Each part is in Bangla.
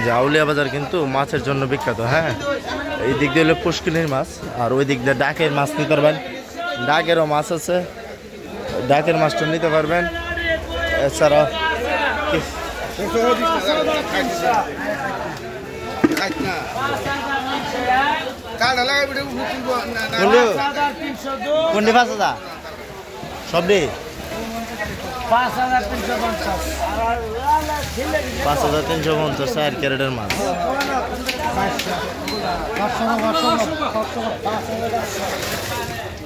যে আউলিয়া বাজার কিন্তু মাছের জন্য বিখ্যাত। হ্যাঁ, এই দিক দিয়ে হলো পুষ্কিনির মাছ, আর ওই দিক দিয়ে ডাকের মাছ নিতে পারবেন। ডাকেরও মাছ আছে, ডাকের মাছটা নিতে পারবেন। এছাড়া কোনটি 5,000 সবটি 5,350 4 ক্যারেটের মাছ।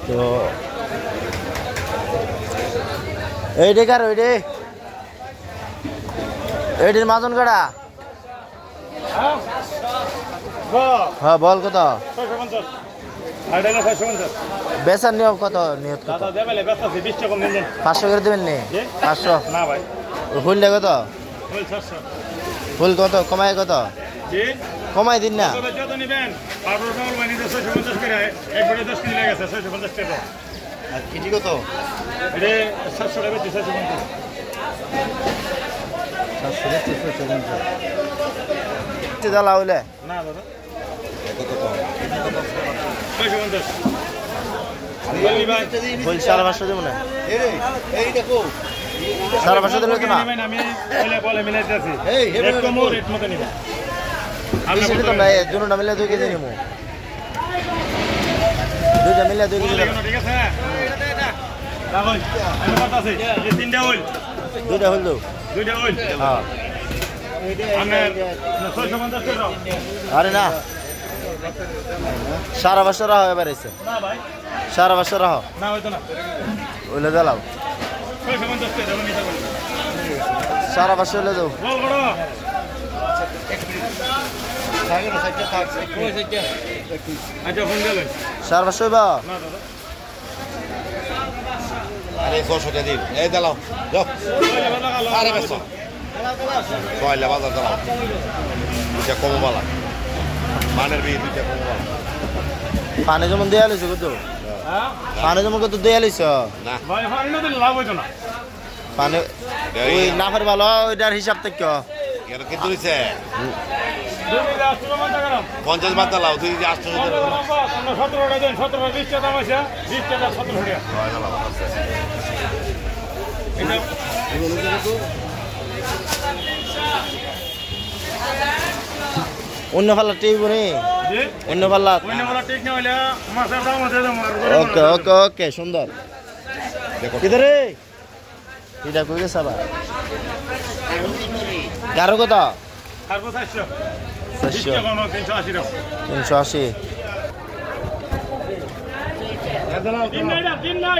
তো এইটি কার ওইটি এইটির মাজন কাটা। হ্যাঁ বল কত বেচার নিয়ম কত? নিয়ত কত? 500 করে দেবেন নি? 500 না ভাই। ফুলটা কত? ফুল কত কমায়? কত কমাই দিন না? কেজি কত? 750 জ্বালা হইলে না দাদা। ফুল 550 দেবো না? 550 দিলে তো না। দুটা মিলে 2 কেজি নিবো। দুইটা মিলে 2 কেজি। দুইটা হইল। হ্যাঁ আরে না 550 রাহ এবার এসে 550 রাহ ওইলে জ্বালাও 550 হইলে দাও। 550 বা আরে 600 দিন এই দাও যাও আরে বেশো কয়লা বাজার দাও দুইটা কমবালা মানের বি দুইটা কমবালা পানি যেমন দেয়া লইছো কত? পানি যেমন কত দেয়া লইছো? না ভাই পানি না দিলে লাভ হইতো না। পানি ওই নাফের ভালো ওইটার হিসাব থেকে এর কি দিছে 50 বাদ দাও তুই 800 17 টাকা দেন 17 20 টাকা দাম আছে 20 টাকা 17 টাকা এটা অন্য পাল্লা টিপ নি অন্য পাল্লা ঠিক না হইলে মাছের দাম আছে। ওকে ওকে ওকে সুন্দর কিধরে এটা কই গেছে আবার কারো কত? আর 400 380 টাকা 380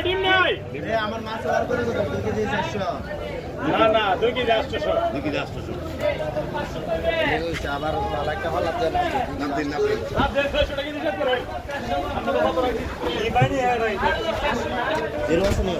ডিম নাই আমার মাছ আর করে কত 2 কেজি 400 না 2 কেজি 800 2 কেজি 800 আবার একটা ভালো লাগছে না দিন না आप 150 টাকা দিতে পারেন আপনাদের কত রাখি এই বাইরে আর রাইট এর আছে না